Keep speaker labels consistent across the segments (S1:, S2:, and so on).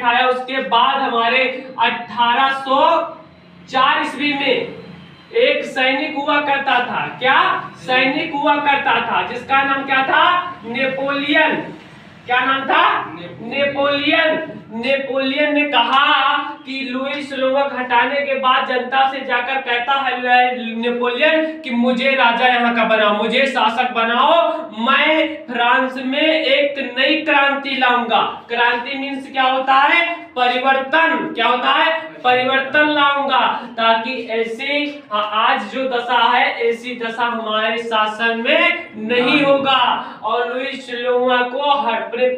S1: दिखाया। उसके बाद हमारे 1804 ईस्वी में एक सैनिक हुआ करता था। क्या सैनिक हुआ करता था जिसका नाम क्या था? नेपोलियन। क्या नाम था? नेपोलियन। नेपोलियन ने कहा कि लुईस लोगों को हटाने के बाद जनता से जाकर कहता है नेपोलियन कि मुझे राजा यहाँ का बनाओ, मुझे शासक बनाओ, मैं फ्रांस में एक नई क्रांति लाऊंगा। क्रांति मीन्स क्या होता है? परिवर्तन। क्या होता है? परिवर्तन लाऊंगा, ताकि ऐसी आज जो दशा है ऐसी दशा हमारे शासन में नहीं होगा। और लुईस लोगों को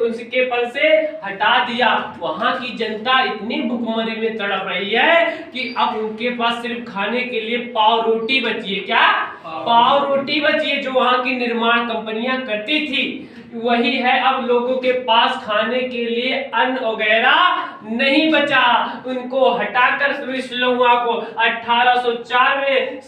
S1: उसके पद से हटा दिया। वहां की जनता इतनी भूखमरी में तड़प रही है कि अब उनके पास सिर्फ खाने के लिए पाव रोटी बची है। क्या? पाव रोटी बची है, जो वहां की निर्माण कंपनियां करती थी वही है। अब लोगों के पास खाने के लिए अन्न वगैरह नहीं बचा। उनको हटाकर लुईस लोगों को 1804 में एक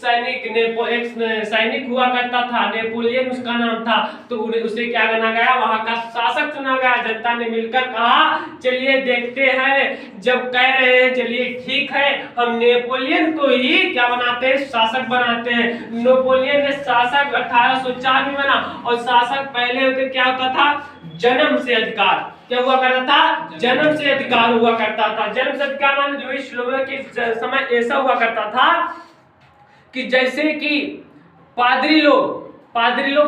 S1: सैनिक हुआ करता था, नेपोलियन उसका नाम था, तो उसे क्या करना गया? वहां का शासक चुना गया। जनता ने मिलकर कहा चलिए देखते हैं, जब कह रहे हैं चलिए ठीक है, हम नेपोलियन को ही क्या बनाते हैं? शासक बनाते हैं। नेपोलियन ने शासक 1804 में बना। और शासक पहले होते क्या होता था? जन्म से अधिकार। क्या हुआ करता था? जन्म से अधिकार हुआ करता था। जन्म से अधिकार माने लुईस लोगों के समय ऐसा हुआ करता था कि जैसे कि पादरी लोग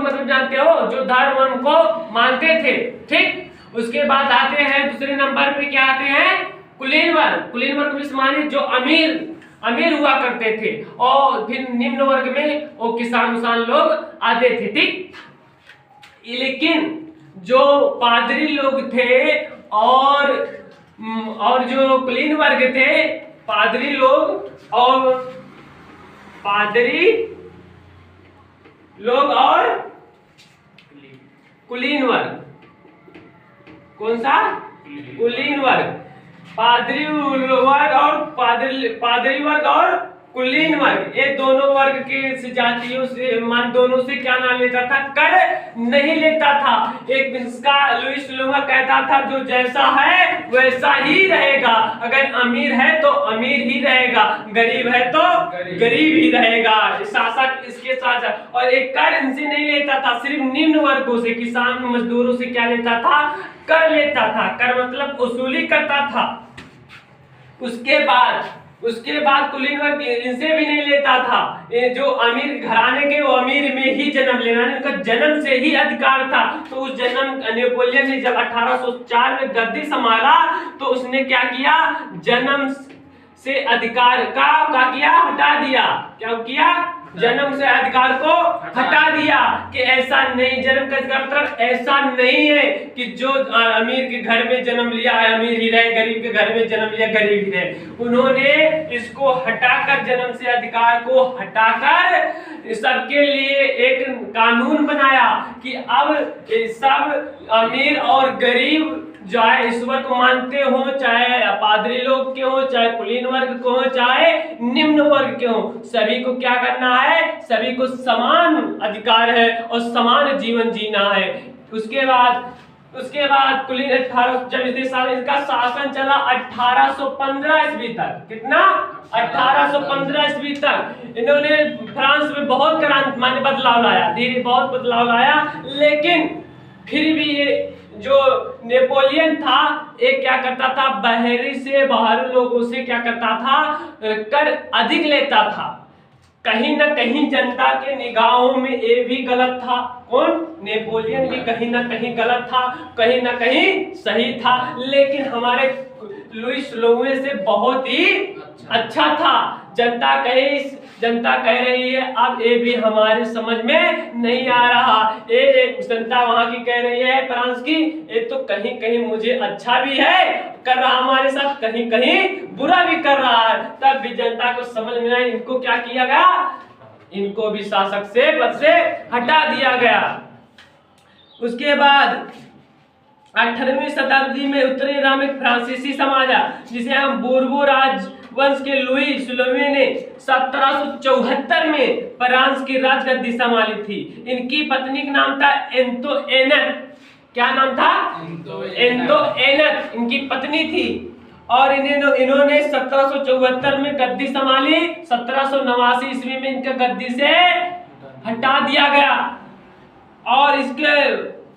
S1: मतलब जानते हो, जो धर्म को मानते थे, ठीक। उसके बाद आते हैं दूसरे नंबर पे क्या आते हैं? कुलीन वर्ग। कुलीन वर्ग माने जो अमीर हुआ करते थे। और फिर निम्न वर्ग में वो किसान लोग आते थे, ठीक। लेकिन जो पादरी लोग थे और जो कुलीन वर्ग थे, पादरी लोग और कुलीन वर्ग। कौन सा? कुलीन वर्ग। पादरी वर्ग और कुलीन वर्ग, ये दोनों वर्ग के जातियों से दोनों से क्या नाम लेता था? कर नहीं लेता था। एक इसका लुईस लोगों कहता था जो जैसा है वैसा ही रहेगा। अगर अमीर है तो अमीर ही रहेगा, गरीब है तो गरीब ही रहेगा। शासक इसके साथ। और एक कर इनसे नहीं लेता था, सिर्फ निम्न वर्गों से, किसान मजदूरों से क्या लेता था? कर लेता था। कर मतलब वसूली करता था। उसके बाद कुलीन वर्ग इनसे भी नहीं लेता था। ये जो अमीर घराने के वो अमीर में ही जन्म लेना, उनका जन्म से ही अधिकार था। तो उस नेपोलियन ने जब 1804 में गद्दी संभाला तो उसने क्या किया? जन्म से अधिकार का किया? हटा दिया। क्या किया? जन्म से अधिकार को हटा दिया कि ऐसा नहीं, जन्म का अधिकार मतलब ऐसा नहीं है कि जो अमीर के घर में जन्म लिया है अमीर ही रहे, गरीब के घर में जन्म लिया गरीब ही रहे। उन्होंने इसको हटाकर, जन्म से अधिकार को हटाकर सबके लिए एक कानून बनाया कि अब सब अमीर और गरीब जो है ईश्वर को मानते हो, चाहे पादरी लोग के हो, चाहे कुलीन वर्ग के हो, चाहे निम्न वर्ग के हो, सभी को क्या करना है? सभी को समान अधिकार है और समान जीवन जीना है। उसके बाद कुलीन 18 जब इतने साल इसका शासन चला 1815 ईस्वी तक। कितना? 1815 ईस्वी तक इन्होंने फ्रांस में बहुत क्रांति माने बदलाव लाया, धीरे बहुत बदलाव लाया। लेकिन फिर भी ये जो नेपोलियन था एक क्या करता था? बाहरी लोगों से क्या करता था? कर अधिक लेता था। कहीं ना कहीं जनता के निगाहों में ये भी गलत था। कौन? नेपोलियन भी कहीं ना कहीं गलत था, कहीं ना कहीं सही था। लेकिन हमारे लुईस लोवे से बहुत ही अच्छा था। जनता कह रही है अब ये भी हमारे समझ में नहीं आ रहा। ये जनता वहां की कह रही है फ्रांस की, ये तो कहीं कहीं मुझे अच्छा भी है कर रहा हमारे साथ, कहीं कहीं बुरा भी कर रहा है। तब भी जनता को समझ में आया, इनको क्या किया गया? इनको भी शासक से पद से हटा दिया गया। उसके बाद 18वीं शताब्दी में उत्तरी राम एक फ्रांसीसी समाज है जिसे हम बोर्बो राजवंश के लुईस लोवे ने 1774 में फ्रांस की राजगद्दी संभाली थी। इनकी पत्नी का नाम था एंतोइनेट। क्या नाम था? एंतोइनेट इनकी पत्नी थी। और इन्होंने 1774 में गद्दी संभाली, 1789 ईस्वी में इनका गद्दी से हटा दिया गया। और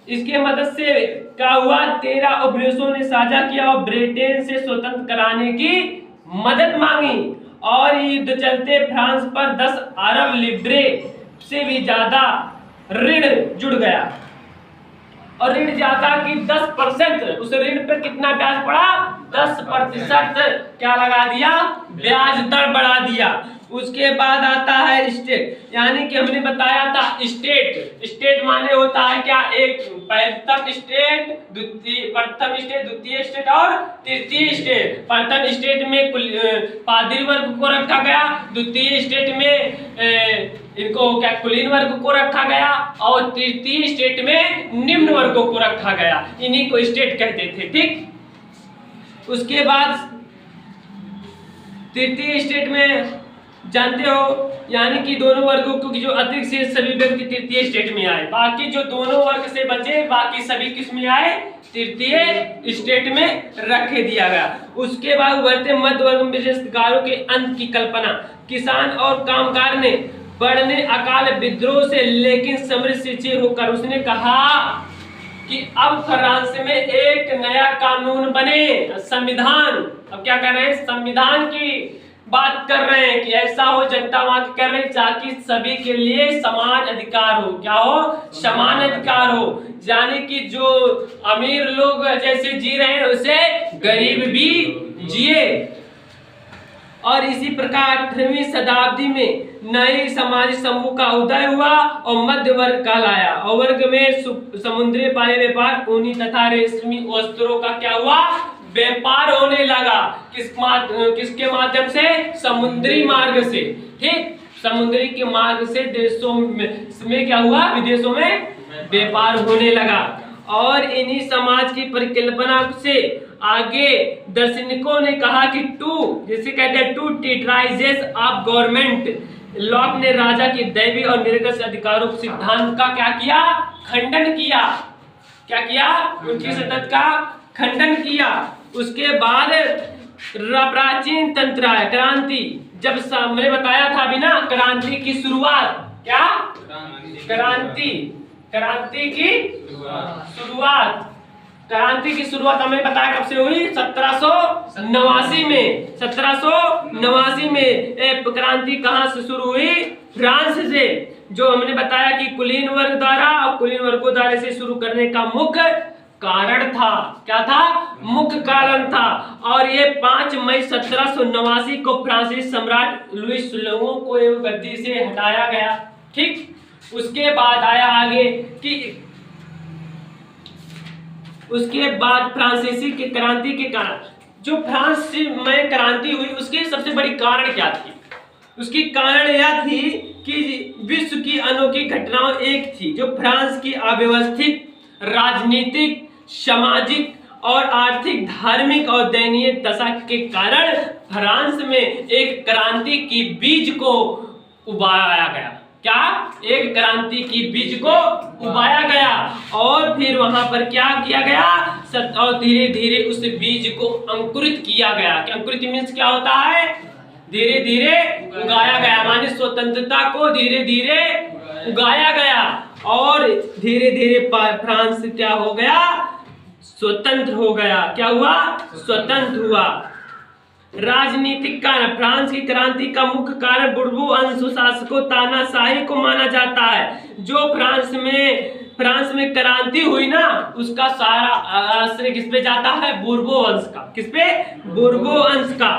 S1: इसके मदद से क्या हुआ, 13 उपदेशों ने साझा किया और ब्रिटेन से स्वतंत्र कराने की मदद मांगी। और युद्ध चलते फ्रांस पर 10 अरब लिब्रे से भी ज्यादा ऋण जुड़ गया। और ऋण ज्यादा की 10%, उस ऋण पर कितना ब्याज पड़ा, 10% क्या लगा दिया, ब्याज दर बढ़ा दिया। उसके बाद आता है स्टेट, यानी कि हमने बताया था स्टेट माने होता है क्या, एक प्रथम स्टेट, द्वितीय स्टेट और तृतीय स्टेट। प्रथम स्टेट में पादरी वर्ग को रखा गया, द्वितीय स्टेट में इनको क्या कुलीन वर्ग को रखा गया, और तृतीय स्टेट में निम्न वर्गों को रखा गया। इन्हीं को स्टेट कहते थे। ठीक, उसके बाद तृतीय स्टेट में जानते हो, यानी कि दोनों वर्गों को जो अतिरिक्त से सभी व्यक्ति तृतीय स्टेट में आए, बाकी जो दोनों वर्ग से बचे बाकी सभी किस में आए, तृतीय स्टेट में रखे दिया गया। उसके बाद उभरते मध्य वर्ग में बेरोजगारों के अंत की कल्पना किसान और कामगार ने बढ़ने अकाल विद्रोह से लेकिन समृद्ध से होकर उसने कहा कि अब फ्रांस में एक नया कानून बने, संविधान। अब क्या कर रहे हैं, संविधान की बात कर रहे हैं कि ऐसा हो, जनता मांग कर रहे ताकि सभी के लिए समान अधिकार हो। क्या हो, समान अधिकार हो, यानी कि जो अमीर लोग जैसे जी रहे हैं उसे गरीब भी जिए। और इसी प्रकार 18वीं शताब्दी में नए सामाजिक समूह का उदय हुआ और मध्य वर्ग कहलाया। और वर्ग में समुद्री पानी व्यापार, ऊनी तथा रेशमी वस्त्रों का क्या हुआ, व्यापार होने लगा। किसके माध्यम से, समुद्री मार्ग से। ठीक, समुद्री के मार्ग से देशों में क्या हुआ, विदेशों में व्यापार होने लगा। और इन्हीं समाज की परिकल्पना से आगे दार्शनिकों ने कहा कि जिसे कहते हैं टू टीटराइजेस ऑफ गवर्नमेंट। लॉक ने राजा की दैवी और निरंकुश अधिकारों के सिद्धांत का क्या किया, खंडन किया। क्या किया, उनकी सतत का खंडन किया। उसके बाद प्राचीन तंत्र क्रांति, जब मैंने बताया था अभी ना, क्रांति की शुरुआत, क्या क्रांति की शुरुआत हमें बताया कब से हुई, 1789 में। 1789 में क्रांति कहां से शुरू हुई, फ्रांस से। जो हमने बताया कि कुलीन वर्ग द्वारा और कुलीन वर्गों द्वारा से शुरू करने का मुख्य कारण था। क्या था, मुख्य कारण था। और ये 5 मई 1789 को फ्रांसीसी सम्राट लुईस लुओ को गद्दी से हटाया गया। ठीक, उसके बाद आया आगे कि उसके बाद फ्रांसीसी के क्रांति के कारण, जो फ्रांस में क्रांति हुई उसकी सबसे बड़ी कारण क्या थी, उसकी कारण यह थी कि विश्व की अनोखी घटनाओं एक थी जो फ्रांस की अव्यवस्थित राजनीतिक, सामाजिक और आर्थिक, धार्मिक और दयनीय दशा के कारण फ्रांस में एक क्रांति की बीज को उगाया गया। क्या, एक क्रांति की बीज को उगाया गया। और फिर वहां पर क्या किया गया, और धीरे धीरे उस बीज को अंकुरित किया गया। कि अंकुरित मीन्स क्या होता है, धीरे धीरे उगाया गया, माने स्वतंत्रता को धीरे धीरे उगाया गया। और धीरे धीरे फ्रांस क्या हो गया, स्वतंत्र हो गया। क्या हुआ, स्वतंत्र हुआ। राजनीतिक कारण, फ्रांस की क्रांति का मुख्य कारण बुर्बो अनुशासकों तानाशाही को माना जाता है। जो फ्रांस में क्रांति हुई ना, उसका सारा आश्रय किस पे जाता है, बुर्बो वंश का। किस पे, बुर्बो वंश का।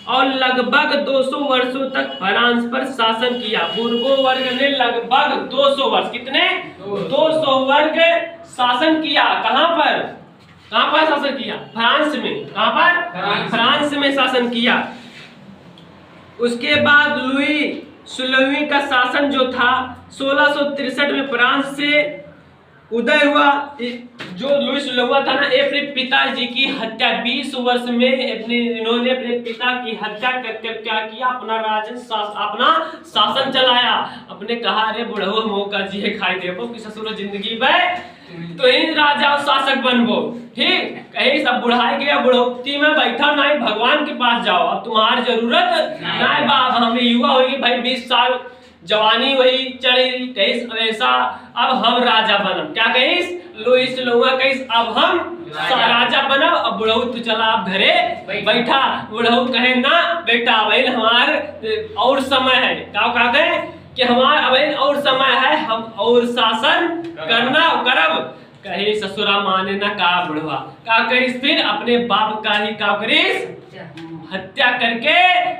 S1: और लगभग 200 वर्षों तक फ्रांस पर शासन किया। बुर्बो वर्ग ने लगभग 200 वर्ष, कितने, 200 वर्ग शासन किया। कहां पर शासन किया, फ्रांस में। कहां पर, फ्रांस में शासन किया। उसके बाद लुई 16वीं का शासन जो था 1663 में फ्रांस से उदय हुआ। जो लुई 16वां था ना, अपने पिताजी की हत्या 20 वर्ष में इन्होंने अपने पिता की हत्या करके क्या किया, अपना शासन चलाया। अपने कहा, अरे बुढ़ो मौका जिए खाई दे, कि ससुर जिंदगी में तो ही राजा और शासक बनबो। ठीक, कहीं सब बुढ़ाई गया, बुढ़ौती में बैठा नहीं, भगवान के पास जाओ, अब तुम्हारी जरूरत नहीं बा। अब हम युवा होगी भाई, 20 साल जवानी वही चढ़ी, कहीं ऐसा अब हम राजा बनब, क्या कहिस लोइस लोगा कहिस अब हम राजा बनब। अब बुढ़ऊ तू चला अब घरे बैठा, बुढ़ऊ कहे ना बेटा भाई हमार और समय है, क्या कहते हैं कि हमार अब और समय है, हम और शासन करना करब। कहे ससुरा माने ना का बुढ़वा, का करिस फिर अपने बाप का ही का करिस हत्या करके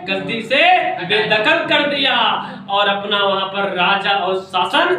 S1: गलती से बेदखल कर दिया और अपना वहां पर राजा और शासन